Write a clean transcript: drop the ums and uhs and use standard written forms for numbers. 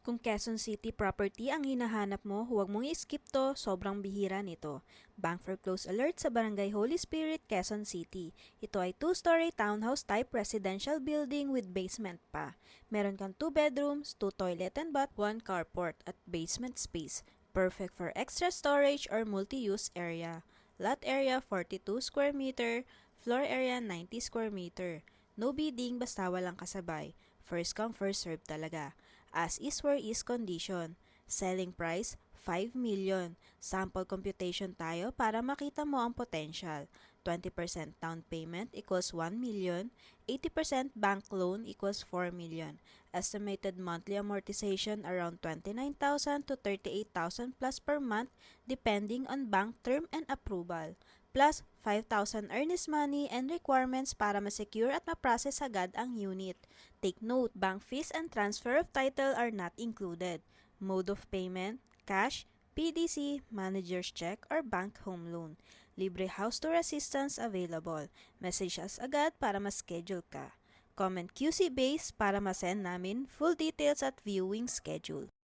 Kung Quezon City property ang hinahanap mo, huwag mong i-skip to, sobrang bihira nito. Bank foreclose alert sa Barangay Holy Spirit, Quezon City. Ito ay 2-story townhouse type residential building with basement pa. Meron kang 2 bedrooms, 2 toilet and bath, 1 carport at basement space. Perfect for extra storage or multi-use area. Lot area 42 square meter, floor area 90 square meter. No bidding basta walang kasabay. First come first serve talaga. As is where is condition. Selling price, 5 million. Sample computation tayo para makita mo ang potential. 20% down payment equals 1 million. 80% bank loan equals 4 million. Estimated monthly amortization around 29,000 to 38,000 plus per month depending on bank term and approval. Plus 5,000 earnest money and requirements para ma-secure at ma-process agad ang unit. Take note, bank fees and transfer of title are not included. Mode of payment, cash, PDC, manager's check, or bank home loan. Libre house tour assistance available. Message us agad para ma-schedule ka. Comment QC base para ma-send namin full details at viewing schedule.